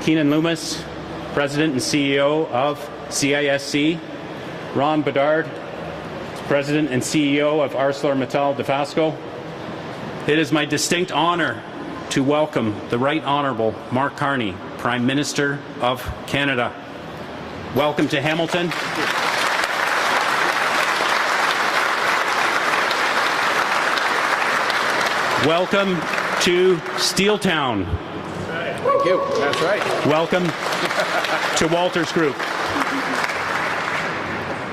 Keenan Loomis, President and CEO of CISC, Ron Bedard, President and CEO of ArcelorMittal Dofasco. It is my distinct honor to welcome the Right Honourable Mark Carney, Prime Minister of Canada. Welcome to Hamilton. Welcome to Steeltown. Thank you. That's right. Welcome to Walters Group.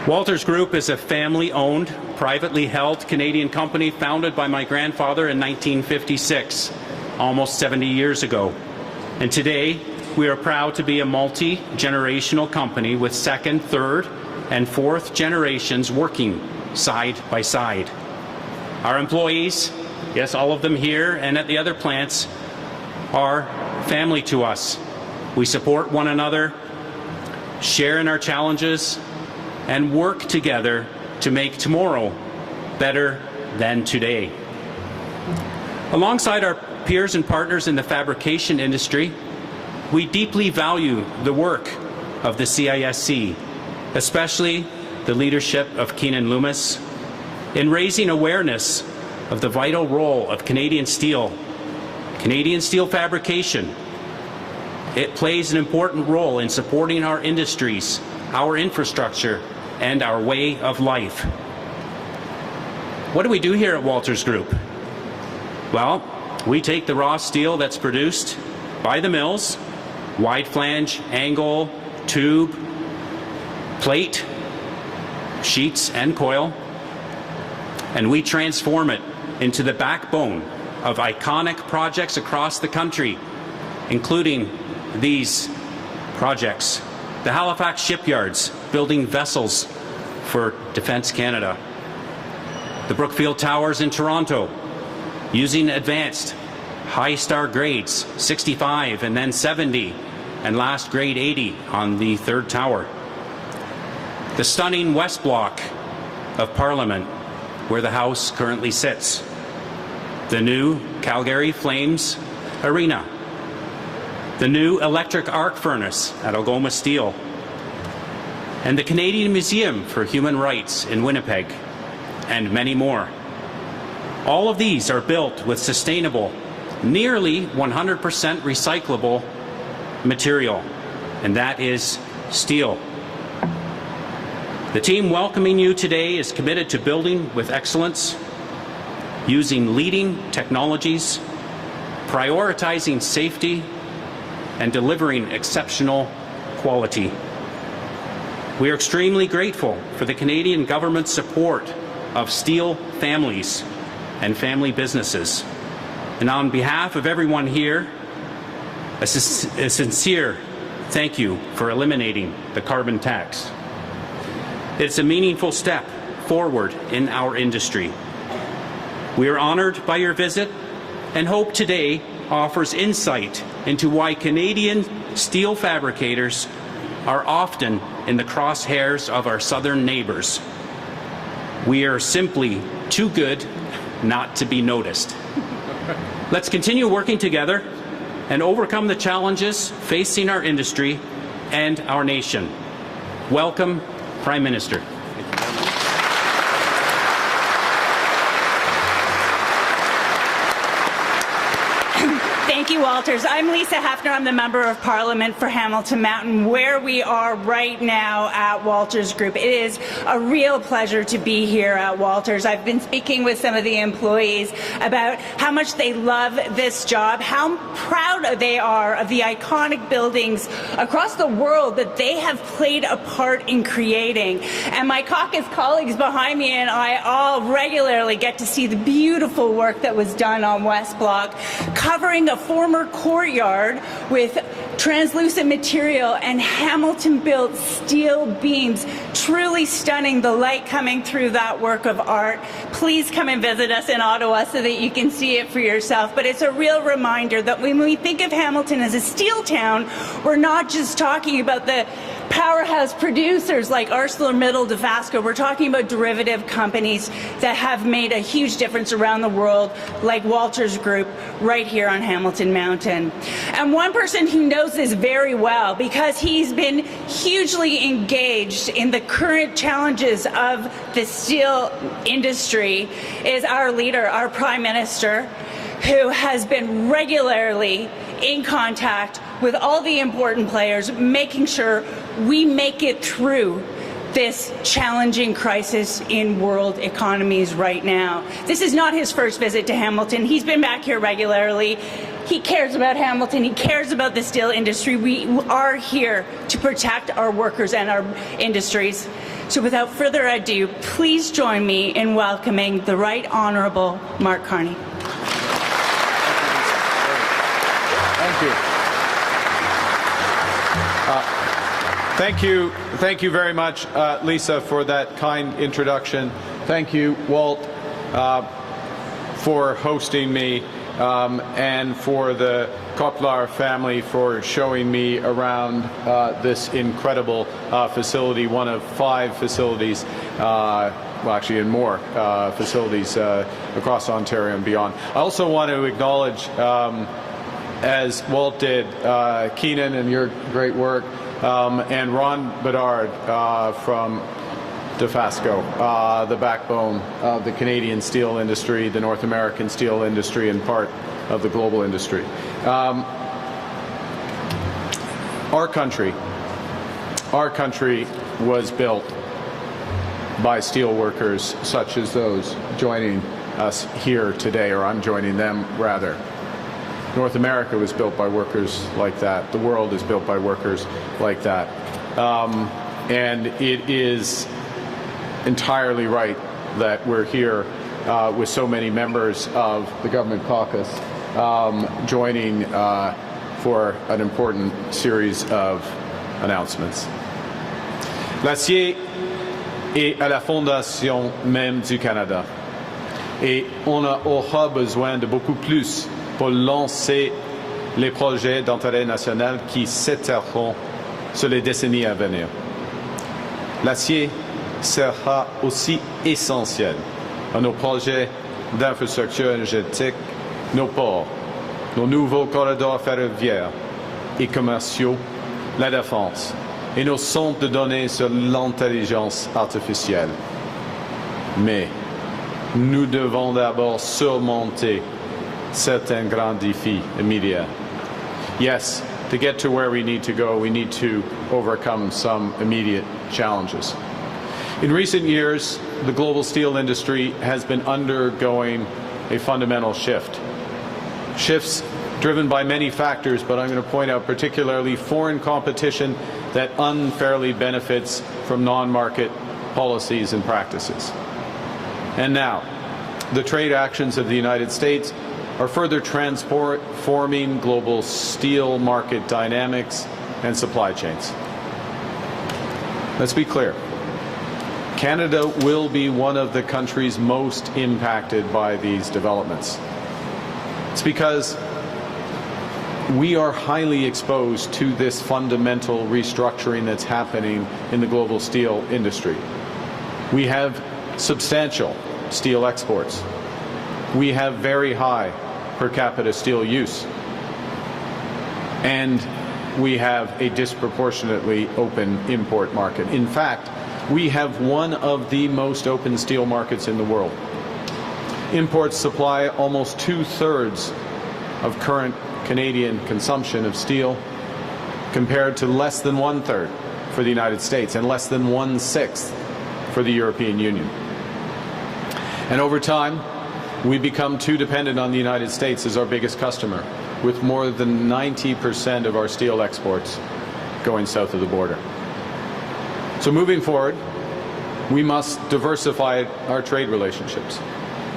Walters Group is a family-owned, privately held Canadian company founded by my grandfather in 1956, almost 70 years ago. And today, we are proud to be a multi-generational company with second, third, and fourth generations working side by side. Our employees, yes, all of them here and at the other plants, are family to us. We support one another, share in our challenges, and work together to make tomorrow better than today. Alongside our peers and partners in the fabrication industry, we deeply value the work of the CISC, especially the leadership of Keenan Loomis, in raising awareness of the vital role of Canadian steel fabrication. It plays an important role in supporting our industries, our infrastructure, and our way of life. What do we do here at Walters Group? Well, we take the raw steel that's produced by the mills, wide flange, angle, tube, plate, sheets, and coil, and we transform it into the backbone of iconic projects across the country, including these projects. The Halifax shipyards building vessels for Defence Canada. The Brookfield Towers in Toronto using advanced high star grades, 65 and then 70, and last grade 80 on the third tower. The stunning West Block of Parliament, where the House currently sits. The new Calgary Flames Arena. The new electric arc furnace at Algoma Steel. And the Canadian Museum for Human Rights in Winnipeg, and many more. All of these are built with sustainable, nearly 100% recyclable material, and that is steel. The team welcoming you today is committed to building with excellence, using leading technologies, prioritizing safety, and delivering exceptional quality. We are extremely grateful for the Canadian government's support of steel families and family businesses. And on behalf of everyone here, a sincere thank you for eliminating the carbon tax. It's a meaningful step forward in our industry. We are honored by your visit and hope today offers insight into why Canadian steel fabricators are often in the crosshairs of our southern neighbours. We are simply too good not to be noticed. Let's continue working together and overcome the challenges facing our industry and our nation. Welcome, Prime Minister. Thank you, Walters. I'm Lisa Hefner. I'm the Member of Parliament for Hamilton Mountain, where we are right now at Walters Group. It is a real pleasure to be here at Walters. I've been speaking with some of the employees about how much they love this job, how proud they are of the iconic buildings across the world that they have played a part in creating. And my caucus colleagues behind me and I all regularly get to see the beautiful work that was done on West Block, covering a former courtyard with translucent material and Hamilton-built steel beams, truly stunning, the light coming through that work of art. Please come and visit us in Ottawa so that you can see it for yourself. But it's a real reminder that when we think of Hamilton as a steel town, we're not just talking about the powerhouse producers like ArcelorMittal, Dofasco. We're talking about derivative companies that have made a huge difference around the world, like Walters Group, right here on Hamilton Mountain. And one person who knows this very well, because he's been hugely engaged in the current challenges of the steel industry, is our leader, our Prime Minister, who has been regularly in contact with all the important players, making sure we make it through this challenging crisis in world economies right now. This is not his first visit to Hamilton. He's been back here regularly. He cares about Hamilton. He cares about the steel industry. We are here to protect our workers and our industries. So without further ado, please join me in welcoming the Right Honourable Mark Carney. Thank you. Thank you very much, Lisa, for that kind introduction. Thank you, Walt, for hosting me, and for the Koplar family for showing me around this incredible facility, one of 5 facilities, well, actually in more facilities across Ontario and beyond. I also want to acknowledge, as Walt did, Keenan and your great work, and Ron Bedard from Dofasco, the backbone of the Canadian steel industry, the North American steel industry, and part of the global industry. Our country was built by steel workers such as those joining us here today, or I'm joining them rather. North America was built by workers like that. The world is built by workers like that. And it is entirely right that we're here with so many members of the government caucus joining for an important series of announcements. L'acier est à la fondation même du Canada. Et on aura besoin de beaucoup plus pour lancer les projets d'intérêt national qui s'étaleront sur les décennies à venir. L'acier sera aussi essentiel à nos projets d'infrastructure énergétique, nos ports, nos nouveaux corridors ferroviaires et commerciaux, la défense et nos centres de données sur l'intelligence artificielle. Mais nous devons d'abord surmonter certains grands défis immédiats. Yes, to get to where we need to go, we need to overcome some immediate challenges. In recent years, the global steel industry has been undergoing a fundamental shift. Shifts driven by many factors, but I'm going to point out particularly foreign competition that unfairly benefits from non-market policies and practices. And now, the trade actions of the United States are further transforming global steel market dynamics and supply chains. Let's be clear. Canada will be one of the countries most impacted by these developments. It's because we are highly exposed to this fundamental restructuring that's happening in the global steel industry. We have substantial steel exports. We have very high per capita steel use. And we have a disproportionately open import market. In fact, we have one of the most open steel markets in the world. Imports supply almost 2/3 of current Canadian consumption of steel, compared to less than 1/3 for the United States and less than 1/6 for the European Union. And over time, we become too dependent on the United States as our biggest customer, with more than 90% of our steel exports going south of the border. So moving forward, we must diversify our trade relationships.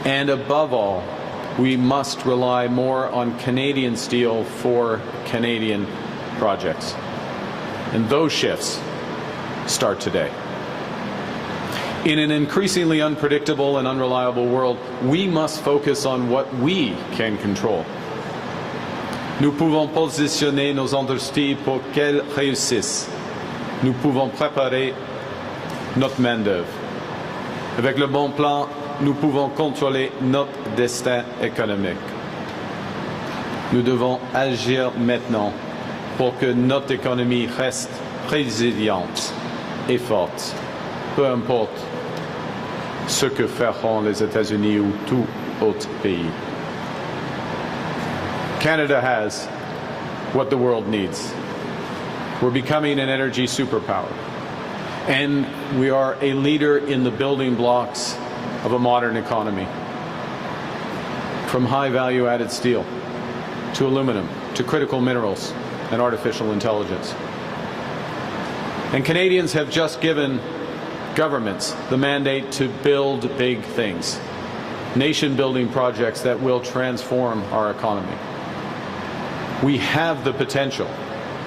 And above all, we must rely more on Canadian steel for Canadian projects. And those shifts start today. In an increasingly unpredictable and unreliable world, we must focus on what we can control. Nous pouvons positionner nos industries pour qu'elles réussissent nous pouvons préparer notre main-d'œuvre. Avec le bon plan, nous pouvons contrôler notre destin économique. Nous devons agir maintenant pour que notre économie reste résiliente et forte, peu importe ce que feront les États-Unis ou tout autre pays. Canada has what the world needs. We're becoming an energy superpower, and we are a leader in the building blocks of a modern economy, from high value-added steel to aluminum to critical minerals and artificial intelligence. And Canadians have just given governments the mandate to build big things, nation-building projects that will transform our economy. We have the potential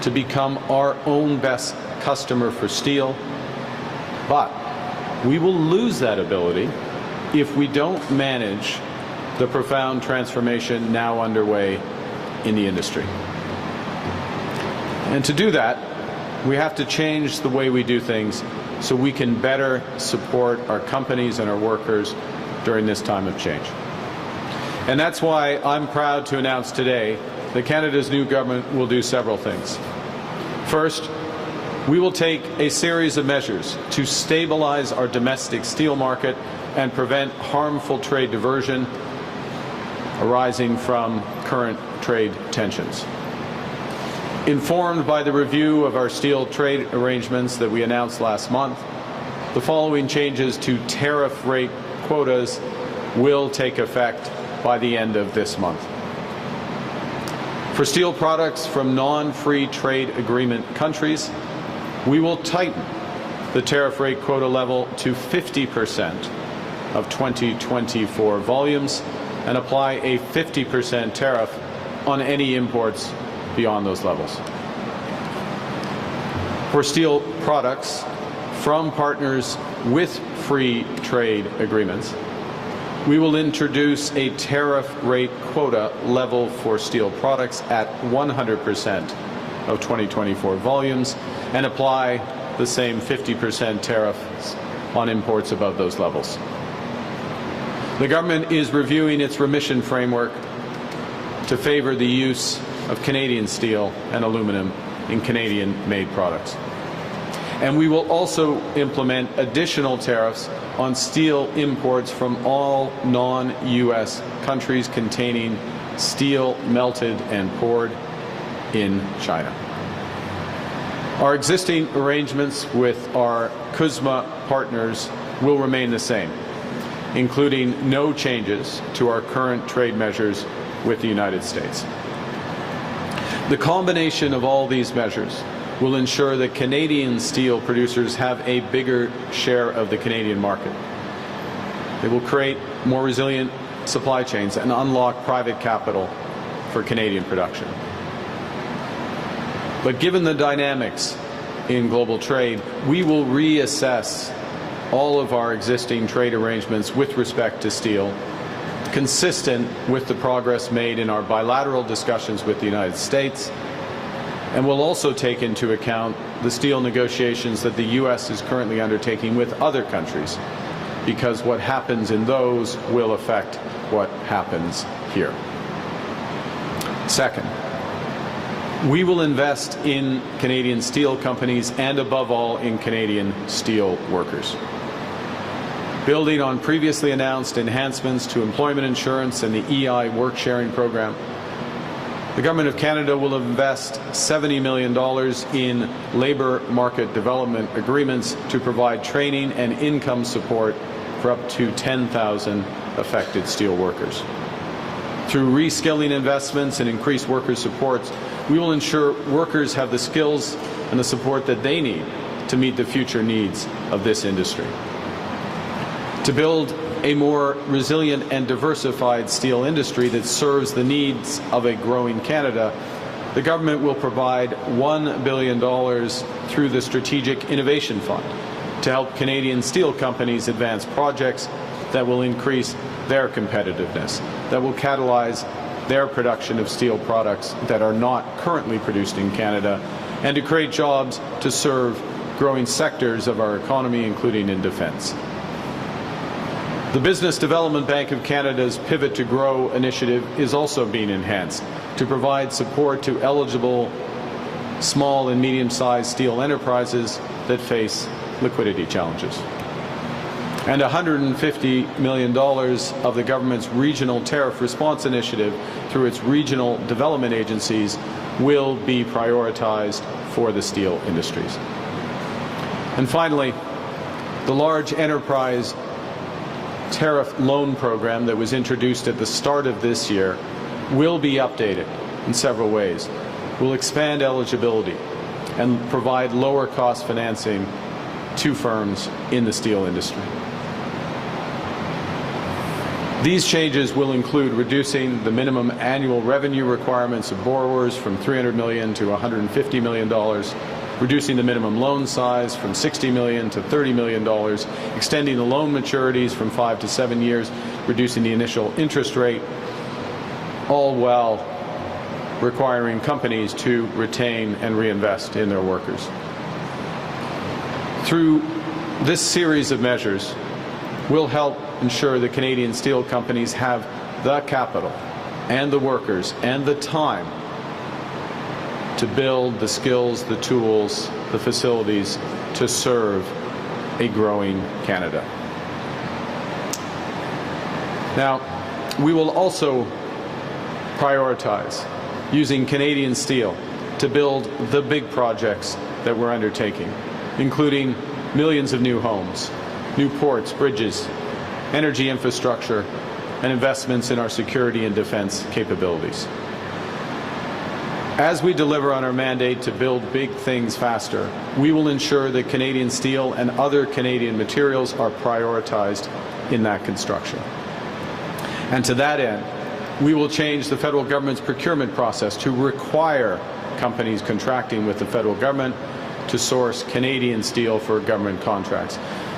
to become our own best customer for steel, but we will lose that ability if we don't manage the profound transformation now underway in the industry. And to do that, we have to change the way we do things so we can better support our companies and our workers during this time of change. And that's why I'm proud to announce today that Canada's new government will do several things. First, we will take a series of measures to stabilize our domestic steel market and prevent harmful trade diversion arising from current trade tensions. Informed by the review of our steel trade arrangements that we announced last month, the following changes to tariff rate quotas will take effect by the end of this month. For steel products from non-free trade agreement countries, we will tighten the tariff rate quota level to 50% of 2024 volumes and apply a 50% tariff on any imports beyond those levels. For steel products from partners with free trade agreements, we will introduce a tariff rate quota level for steel products at 100% of 2024 volumes and apply the same 50% tariffs on imports above those levels. The government is reviewing its remission framework to favor the use of Canadian steel and aluminum in Canadian-made products. And we will also implement additional tariffs on steel imports from all non-U.S. countries containing steel melted and poured in China. Our existing arrangements with our CUSMA partners will remain the same, including no changes to our current trade measures with the United States. The combination of all these measures will ensure that Canadian steel producers have a bigger share of the Canadian market. They will create more resilient supply chains and unlock private capital for Canadian production. But given the dynamics in global trade, we will reassess all of our existing trade arrangements with respect to steel, consistent with the progress made in our bilateral discussions with the United States, and will also take into account the steel negotiations that the U.S. is currently undertaking with other countries, because what happens in those will affect what happens here. Second, we will invest in Canadian steel companies and, above all, in Canadian steel workers. Building on previously announced enhancements to employment insurance and the EI work-sharing program, the Government of Canada will invest $70 million in labour market development agreements to provide training and income support for up to 10,000 affected steel workers. Through reskilling investments and increased worker supports, we will ensure workers have the skills and the support that they need to meet the future needs of this industry. To build a more resilient and diversified steel industry that serves the needs of a growing Canada, the government will provide $1 billion through the Strategic Innovation Fund to help Canadian steel companies advance projects that will increase their competitiveness, that will catalyze their production of steel products that are not currently produced in Canada, and to create jobs to serve growing sectors of our economy, including in defense. The Business Development Bank of Canada's Pivot to Grow initiative is also being enhanced to provide support to eligible small and medium-sized steel enterprises that face liquidity challenges. And $150 million of the government's Regional Tariff Response Initiative through its regional development agencies will be prioritized for the steel industries. And finally, the large enterprise tariff loan program that was introduced at the start of this year will be updated in several ways. We'll expand eligibility and provide lower cost financing to firms in the steel industry. These changes will include reducing the minimum annual revenue requirements of borrowers from $300 million to $150 million, reducing the minimum loan size from $60 million to $30 million, extending the loan maturities from 5 to 7 years, reducing the initial interest rate, all while requiring companies to retain and reinvest in their workers. Through this series of measures, we'll help ensure that Canadian steel companies have the capital and the workers and the time to build the skills, the tools, the facilities to serve a growing Canada. Now, we will also prioritize using Canadian steel to build the big projects that we're undertaking, including millions of new homes, new ports, bridges, energy infrastructure, and investments in our security and defense capabilities. As we deliver on our mandate to build big things faster, we will ensure that Canadian steel and other Canadian materials are prioritized in that construction. And to that end, we will change the federal government's procurement process to require companies contracting with the federal government to source Canadian steel for government contracts.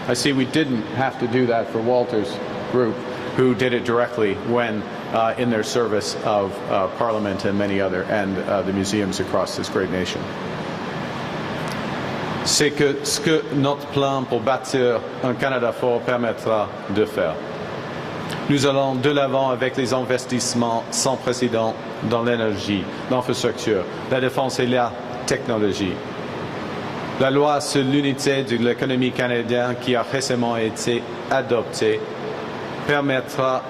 I see we didn't have to do that for Walters Group, who did it directly when in their service of Parliament and many other, and the museums across this great nation. C'est ce que notre plan pour bâtir un Canada fort permettra de faire. Nous allons de l'avant avec les investissements sans précédent dans l'énergie, l'infrastructure, la défense et la technologie. La loi sur l'unité de l'économie canadienne qui a récemment été adoptée permettra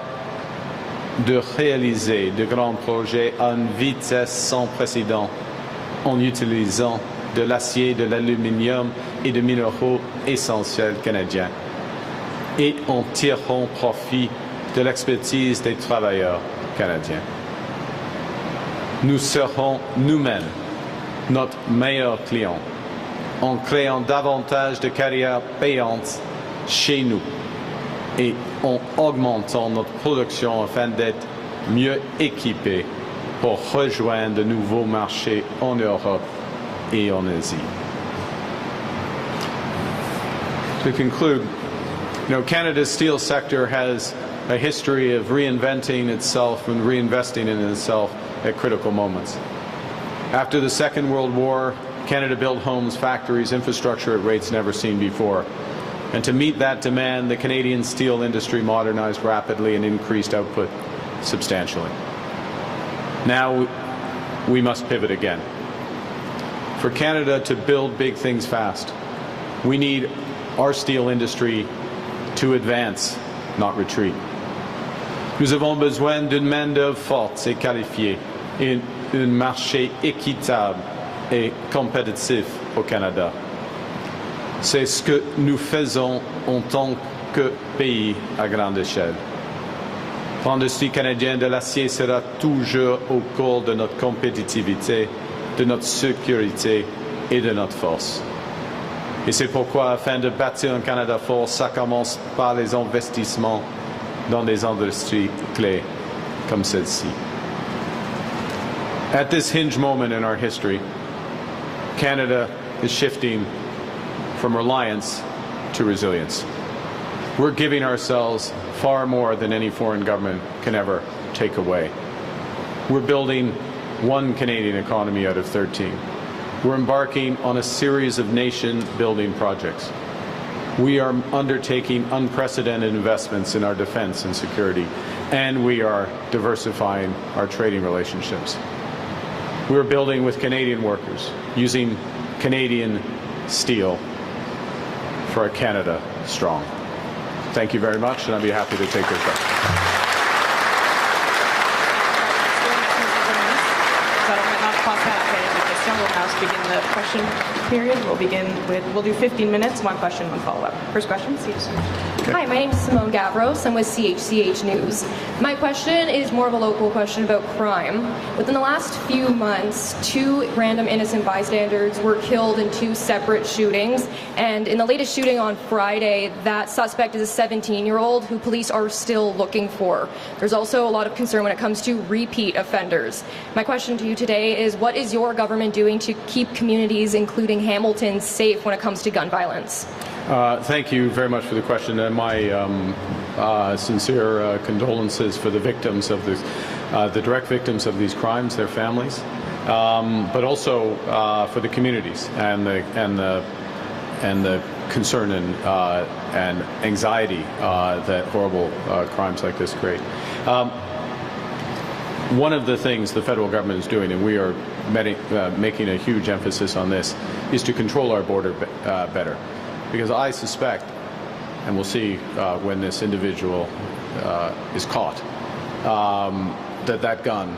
de réaliser de grands projets à une vitesse sans précédent en utilisant de l'acier, de l'aluminium et de minéraux essentiels canadiens et en tirant profit de l'expertise des travailleurs canadiens. Nous serons nous-mêmes notre meilleur client en créant davantage de carrières payantes chez nous et en augmentant notre production afin d'être mieux équipés pour rejoindre de nouveaux marchés en Europe et en Asie. To conclude, Canada's steel sector has a history of reinventing itself and reinvesting in itself at critical moments. After the Second World War, Canada built homes, factories, infrastructure at rates never seen before. And to meet that demand, the Canadian steel industry modernized rapidly and increased output substantially. Now we must pivot again. For Canada to build big things fast, we need our steel industry to advance, not retreat. Nous avons besoin d'une main-d'œuvre forte et qualifiée et un marché équitable et compétitif au Canada. C'est ce que nous faisons en tant que pays à grande échelle. L'industrie canadienne de l'acier sera toujours au cœur de notre compétitivité, de notre sécurité et de notre force. Et c'est pourquoi, afin de bâtir un Canada fort, ça commence par les investissements dans des industries clés comme celle-ci. At this hinge moment in our history, Canada is shifting from reliance to resilience. We're giving ourselves far more than any foreign government can ever take away. We're building one Canadian economy out of 13. We're embarking on a series of nation-building projects. We are undertaking unprecedented investments in our defense and security, and we are diversifying our trading relationships. We're building with Canadian workers, using Canadian steel for a Canada strong. Thank you very much, and I'll be happy to take your questions. We'll now begin the question period. We'll do 15 minutes, one question, one follow-up. First question, Steve. Hi, my name is Simone Gavros. I'm with CHCH News. My question is more of a local question about crime. Within the last few months, 2 random innocent bystanders were killed in 2 separate shootings. And in the latest shooting on Friday, that suspect is a 17-year-old who police are still looking for. There's also a lot of concern when it comes to repeat offenders. My question to you today is, what is your government doing to keep communities, including Hamilton, safe when it comes to gun violence? Thank you very much for the question, and my sincere condolences for the victims of the direct victims of these crimes, their families, but also for the communities and the concern and anxiety that horrible crimes like this create. One of the things the federal government is doing, and we are making a huge emphasis on this, is to control our border better. Because I suspect, and we'll see when this individual is caught, that gun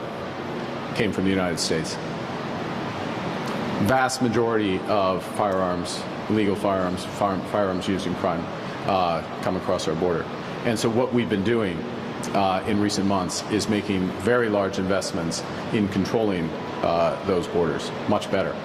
came from the United States. Vast majority of firearms, illegal firearms, firearms used in crime, come across our border. And so what we've been doing in recent months is making very large investments in controlling those borders much better.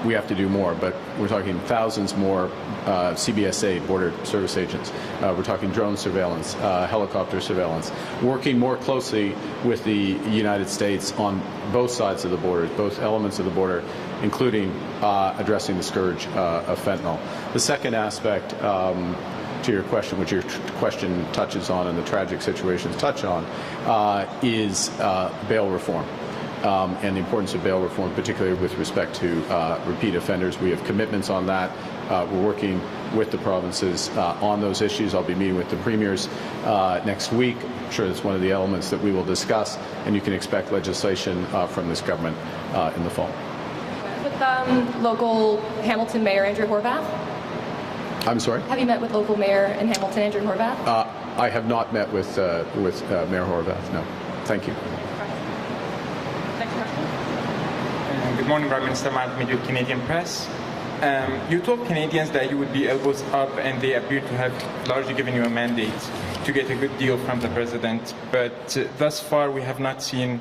We have to do more, but we're talking thousands more CBSA, border service agents. We're talking drone surveillance, helicopter surveillance, working more closely with the United States on both sides of the border, both elements of the border, including addressing the scourge of fentanyl. The second aspect to your question, which your question touches on and the tragic situations touch on, is bail reform. And the importance of bail reform, particularly with respect to repeat offenders. We have commitments on that. We're working with the provinces on those issues. I'll be meeting with the premiers next week. I'm sure that's one of the elements that we will discuss, and you can expect legislation from this government in the fall. With local Hamilton Mayor Andrew Horwath? I'm sorry? Have you met with local Mayor in Hamilton, Andrew Horwath? I have not met with Mayor Horwath, no. Thank you. Good morning, Prime Minister. Matt Mead with Canadian Press. You told Canadians that you would be elbows up, and they appear to have largely given you a mandate to get a good deal from the president. But thus far, we have not seen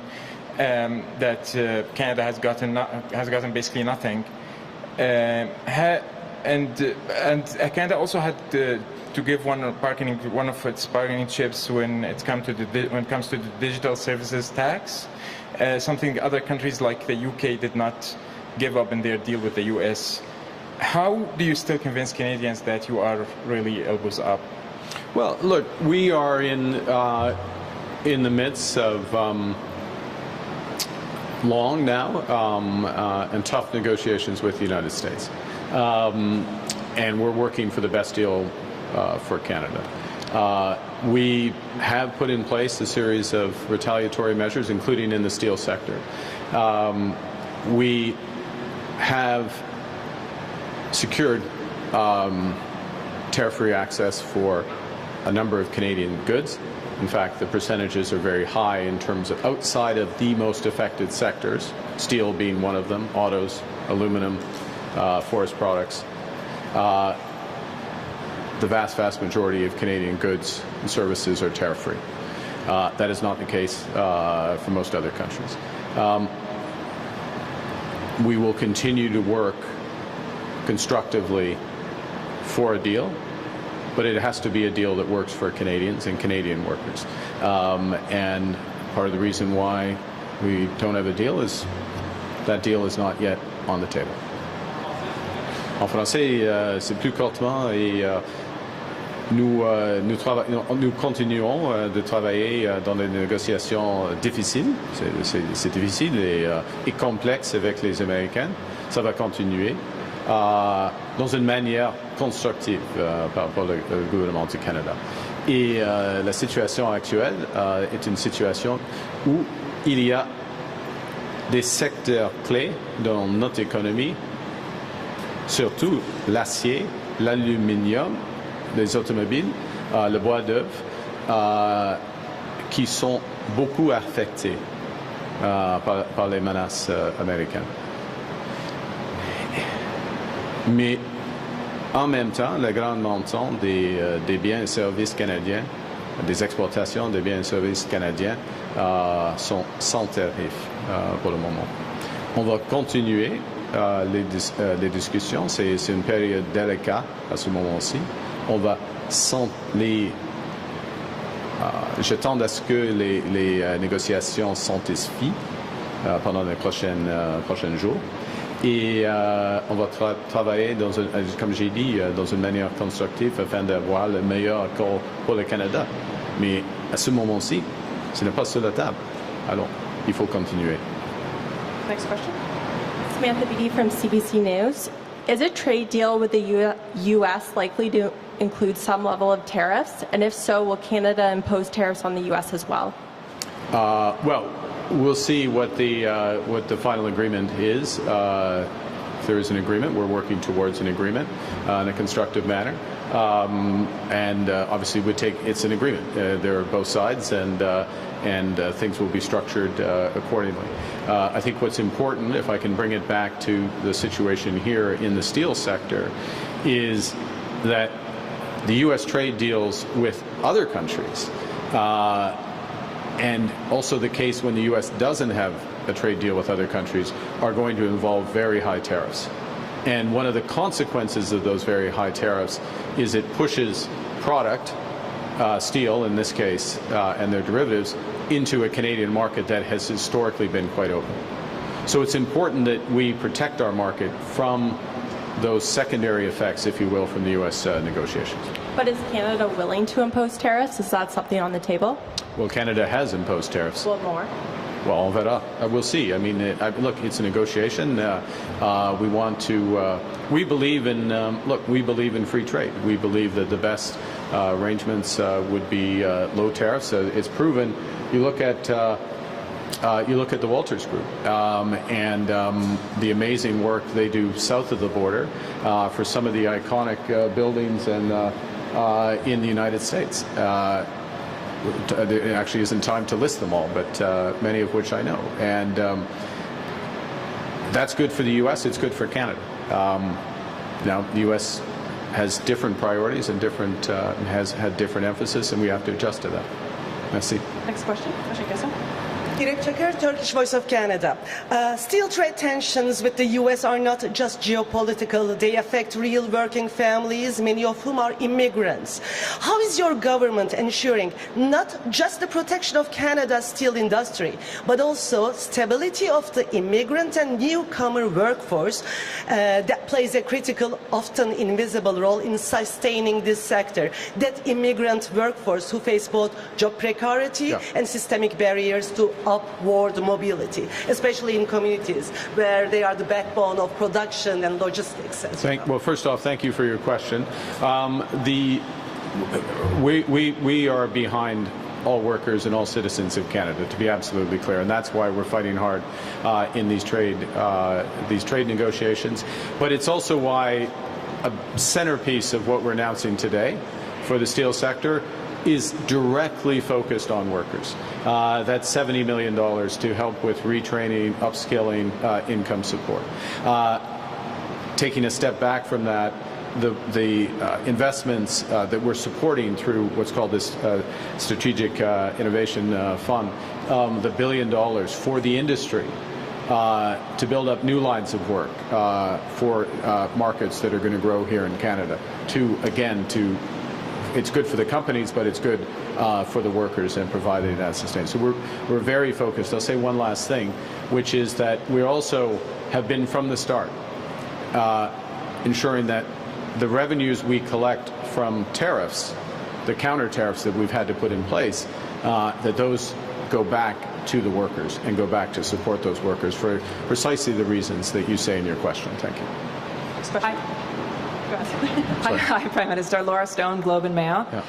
that Canada has gotten basically nothing. And Canada also had to give one of its bargaining chips when it comes to the digital services tax. Something other countries like the UK did not give up in their deal with the US. How do you still convince Canadians that you are really elbows up? Well, look, we are in the midst of long now and tough negotiations with the United States. And we're working for the best deal for Canada. We have put in place a series of retaliatory measures, including in the steel sector. We have secured tariff-free access for a number of Canadian goods. In fact, the percentages are very high in terms of outside of the most affected sectors, steel being one of them, autos, aluminum, forest products. The vast majority of Canadian goods and services are tariff-free. That is not the case for most other countries. We will continue to work constructively for a deal, but it has to be a deal that works for Canadians and Canadian workers. And part of the reason why we don't have a deal is that deal is not yet on the table. En français, c'est plus courtement et Nous continuons de travailler dans des négociations difficiles. C'est difficile et complexe avec les Américains. Ça va continuer dans une manière constructive pour le gouvernement du Canada. Et la situation actuelle est une situation où il y a des secteurs clés dans notre économie, surtout l'acier, l'aluminium, les automobiles, le bois d'œuvre, qui sont beaucoup affectés par les menaces américaines. Mais en même temps, le grand montant des biens et services canadiens, des exportations des biens et services canadiens sont sans tarif pour le moment. On va continuer les discussions. C'est une période délicate à ce moment-ci. On va j'attends à ce que les négociations s'intensifient pendant les prochains jours. Et on va travailler, comme j'ai dit, dans une manière constructive afin d'avoir le meilleur accord pour le Canada. Mais à ce moment-ci, ce n'est pas sur la table. Alors, il faut continuer. Next question. Samantha Beattie from CBC News. Is a trade deal with the U.S. likely to include some level of tariffs? And if so, will Canada impose tariffs on the U.S. as well? Well, we'll see what the final agreement is. If there is an agreement, we're working towards an agreement in a constructive manner. And obviously, it's an agreement. There are both sides, and things will be structured accordingly. I think what's important, if I can bring it back to the situation here in the steel sector, is that the U.S. trade deals with other countries, and also the case when the U.S. doesn't have a trade deal with other countries, are going to involve very high tariffs. And one of the consequences of those very high tariffs is it pushes product, steel in this case, and their derivatives, into a Canadian market that has historically been quite open. So it's important that we protect our market from those secondary effects, if you will, from the U.S. Negotiations. But is Canada willing to impose tariffs? Is that something on the table? Well, Canada has imposed tariffs. Will more? Well, on verra. We'll see. I mean, look, it's a negotiation. We want to. We believe in. We believe in free trade. We believe that the best arrangements would be low tariffs. It's proven. You look at the Walters Group and the amazing work they do south of the border for some of the iconic buildings and in the United States. There actually isn't time to list them all, but many of which I know. And that's good for the U.S., it's good for Canada. Now, the U.S. has different priorities and has had different emphasis, and we have to adjust to that. Merci. Next question. Direk Çakır, Turkish Voice of Canada. Steel trade tensions with the U.S. are not just geopolitical. They affect real working families, many of whom are immigrants. How is your government ensuring not just the protection of Canada's steel industry, but also stability of the immigrant and newcomer workforce that plays a critical, often invisible role in sustaining this sector? That immigrant workforce who face both job precarity and systemic barriers to upward mobility, especially in communities where they are the backbone of production and logistics. Well, first off, thank you for your question. We are behind all workers and all citizens of Canada, to be absolutely clear, and that's why we're fighting hard in these trade negotiations. But it's also why a centerpiece of what we're announcing today for the steel sector is directly focused on workers. That's $70 million to help with retraining, upskilling, income support. Taking a step back from that, the investments that we're supporting through what's called this Strategic Innovation Fund, the $1 billion for the industry to build up new lines of work for markets that are going to grow here in Canada. It's good for the companies, but it's good for the workers and providing that sustain. So we're very focused. I'll say one last thing, which is that we also have been from the start ensuring that the revenues we collect from tariffs, the counter tariffs that we've had to put in place, that those go back to the workers and go back to support those workers for precisely the reasons that you say in your question. Thank you. Hi, Prime Minister. Laura Stone, Globe and Mail. Yeah.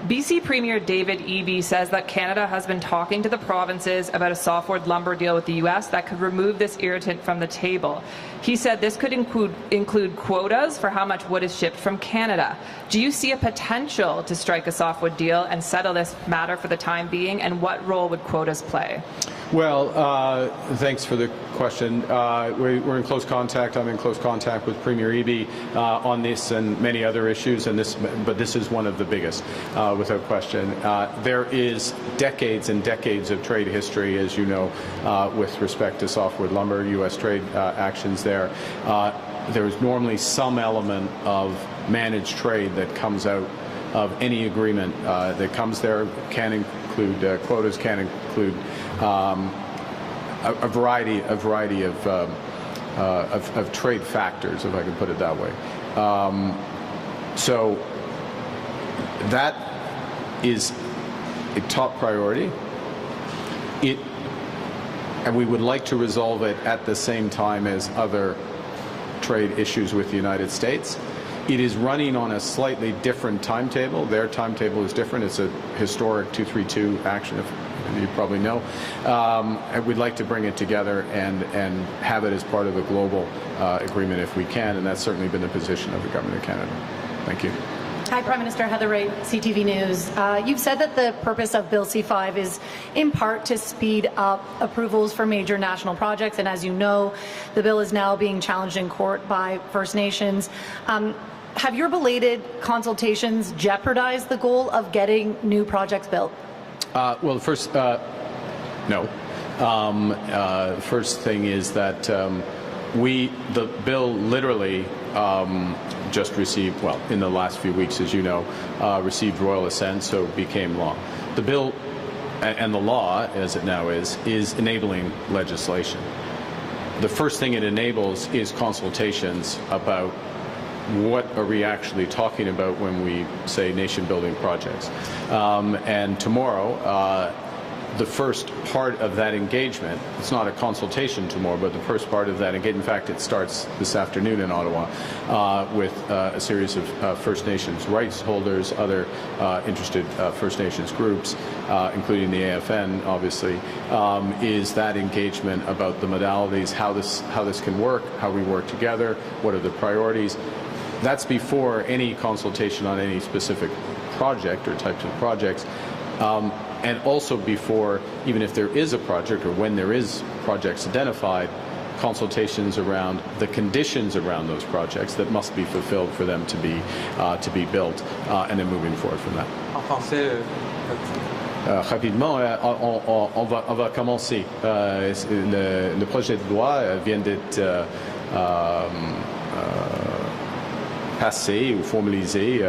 BC Premier David Eby says that Canada has been talking to the provinces about a softwood lumber deal with the U.S. that could remove this irritant from the table. He said this could include quotas for how much wood is shipped from Canada. Do you see a potential to strike a softwood deal and settle this matter for the time being, and what role would quotas play? Well, thanks for the question. We're in close contact. I'm in close contact with Premier Eby on this and many other issues, but this is one of the biggest, without question. There is decades and decades of trade history, as you know, with respect to softwood lumber, U.S. trade actions there. There is normally some element of managed trade that comes out of any agreement that comes there. Can include quotas, can include a variety of trade factors, if I can put it that way. So that is a top priority. And we would like to resolve it at the same time as other trade issues with the United States. It is running on a slightly different timetable. Their timetable is different. It's a historic 232 action, if you probably know. And we'd like to bring it together and have it as part of a global agreement if we can, and that's certainly been the position of the Government of Canada. Thank you. Hi, Prime Minister. Heather Wright, CTV News. You've said that the purpose of Bill C-5 is in part to speed up approvals for major national projects, and as you know, the bill is now being challenged in court by First Nations. Have your belated consultations jeopardized the goal of getting new projects built? Well, first, no. First thing is that the bill literally just received, well, in the last few weeks, as you know, received royal assent, so it became law. The bill and the law, as it now is enabling legislation. The first thing it enables is consultations about what are we actually talking about when we say nation-building projects. And tomorrow, the first part of that engagement, it's not a consultation tomorrow, but the first part of that engagement, in fact, it starts this afternoon in Ottawa with a series of First Nations rights holders, other interested First Nations groups, including the AFN, obviously, is that engagement about the modalities, how this can work, how we work together, what are the priorities. That's before any consultation on any specific project or types of projects. And also before, even if there is a project or when there is projects identified, consultations around the conditions around those projects that must be fulfilled for them to be built, and then moving forward from that. En français, Rapidement, on va commencer. Le projet de loi vient d'être passé ou formalisé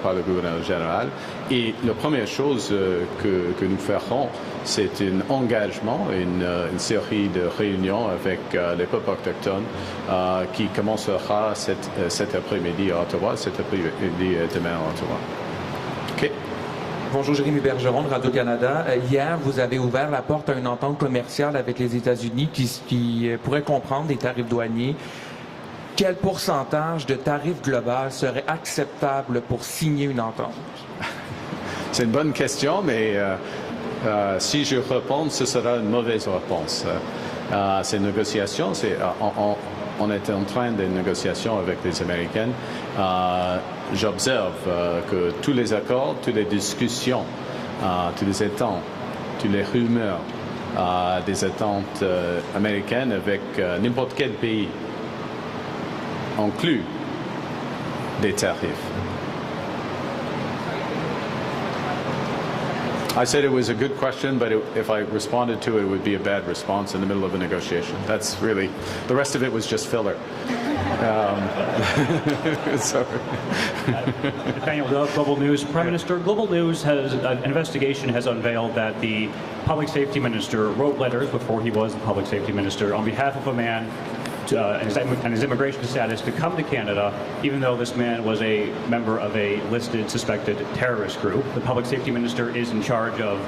par le gouverneur général. Et la première chose que nous ferons, c'est un engagement, une série de réunions avec les peuples autochtones qui commencera cet après-midi à Ottawa, cet après-midi demain à Ottawa. OK. Bonjour, Jérémy Bergeron de Radio-Canada. Hier, vous avez ouvert la porte à une entente commerciale avec les États-Unis qui pourrait comprendre des tarifs douaniers. Quel pourcentage de tarifs global serait acceptable pour signer une entente? C'est une bonne question, mais si je réponds, ce sera une mauvaise réponse. Ces négociations, on est en train de négociations avec les Américains. J'observe que tous les accords, toutes les discussions, tous les attentes, toutes les rumeurs des attentes américaines avec n'importe quel pays inclut des tarifs. I said it was a good question, but if I responded to it, it would be a bad response in the middle of a negotiation. That's really, the rest of it was just filler. Sorry. Daniel Dove, Global News. Prime Minister, Global News has, an investigation has unveiled that the Public Safety Minister wrote letters before he was the Public Safety Minister on behalf of a man and his immigration status to come to Canada, even though this man was a member of a listed suspected terrorist group. The public safety minister is in charge of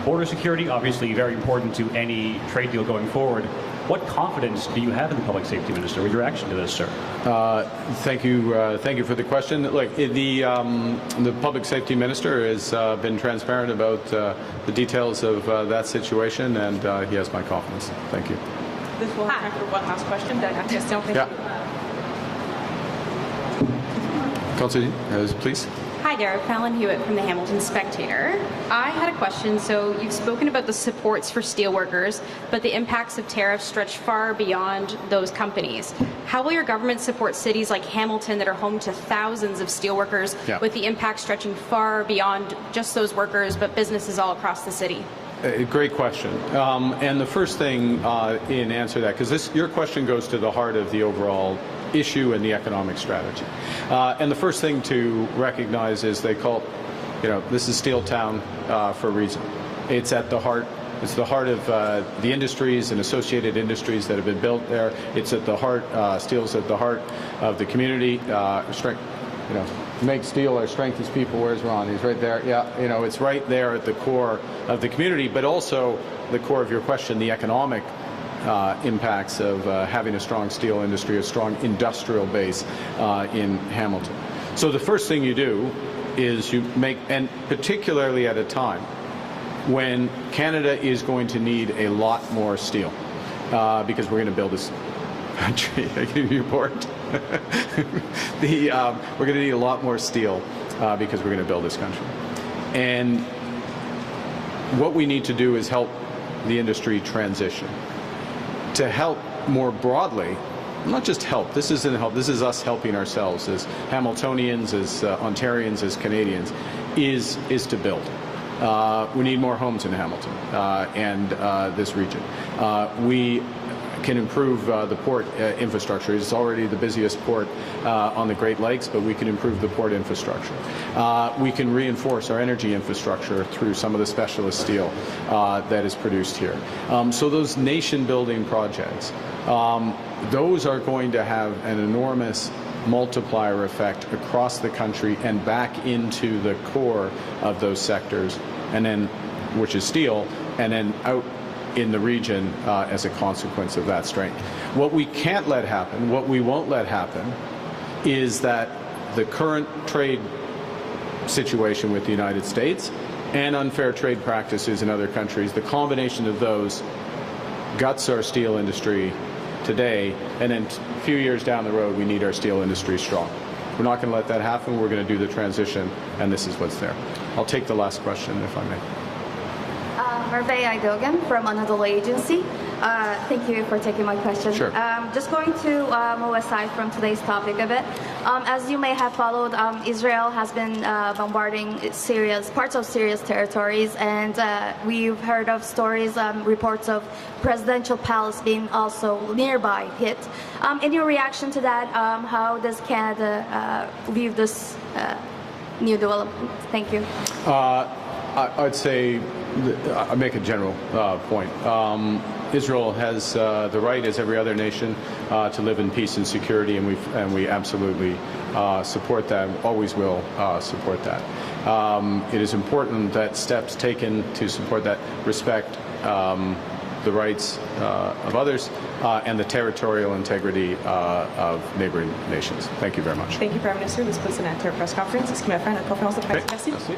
border security, obviously very important to any trade deal going forward. What confidence do you have in the public safety minister? With your reaction to this, sir? Thank you for the question. Look, the public safety minister has been transparent about the details of that situation, and he has my confidence. Thank you. This will have time for one last question. Question, thank you. Councillor, please. Hi there, Fallon Hewitt from the Hamilton Spectator. I had a question. So you've spoken about the supports for steelworkers, but the impacts of tariffs stretch far beyond those companies. How will your government support cities like Hamilton that are home to thousands of steelworkers with the impact stretching far beyond just those workers, but businesses all across the city? Great question. And the first thing in answer to that, because your question goes to the heart of the overall issue and the economic strategy. And the first thing to recognize is they call, this is Steel Town for a reason. It's at the heart. It's the heart of the industries and associated industries that have been built there. It's at the heart. Steel's at the heart of the community. Strength, make steel. Our strength is people. Where's Ron? He's right there. Yeah, it's right there at the core of the community, but also the core of your question, the economic impacts of having a strong steel industry, a strong industrial base in Hamilton. So the first thing you do is you make, and particularly at a time when Canada is going to need a lot more steel, because we're going to build this country. I give you a report. We're going to need a lot more steel because we're going to build this country. And what we need to do is help the industry transition. To help more broadly, not just help, this isn't help, this is us helping ourselves as Hamiltonians, as Ontarians, as Canadians, is to build. We need more homes in Hamilton and this region. We can improve the port infrastructure. It's already the busiest port on the Great Lakes, but we can improve the port infrastructure. We can reinforce our energy infrastructure through some of the specialist steel that is produced here. So those nation-building projects, those are going to have an enormous multiplier effect across the country and back into the core of those sectors, and then, which is steel, and then out in the region as a consequence of that strength. What we can't let happen, what we won't let happen, is that the current trade situation with the United States and unfair trade practices in other countries, the combination of those guts our steel industry today, and then a few years down the road we need our steel industry strong. We're not going to let that happen. We're going to do the transition, and this is what's there. I'll take the last question, if I may. Merve Idogan from Anadolu Agency. Thank you for taking my question. Sure. Just going to move aside from today's topic a bit. As you may have followed, Israel has been bombarding parts of Syria's territories, and we've heard of stories, reports of presidential palace being also nearby hit. In your reaction to that, how does Canada view this new development? Thank you. I'd say, I'll make a general point. Israel has the right, as every other nation, to live in peace and security, and we absolutely support that, always will support that. It is important that steps taken to support that respect the rights of others and the territorial integrity of neighboring nations. Thank you very much. Thank you, Prime Minister. This puts an end to our press conference. Est-ce qu'il m'a fait une conférence de presse? Merci.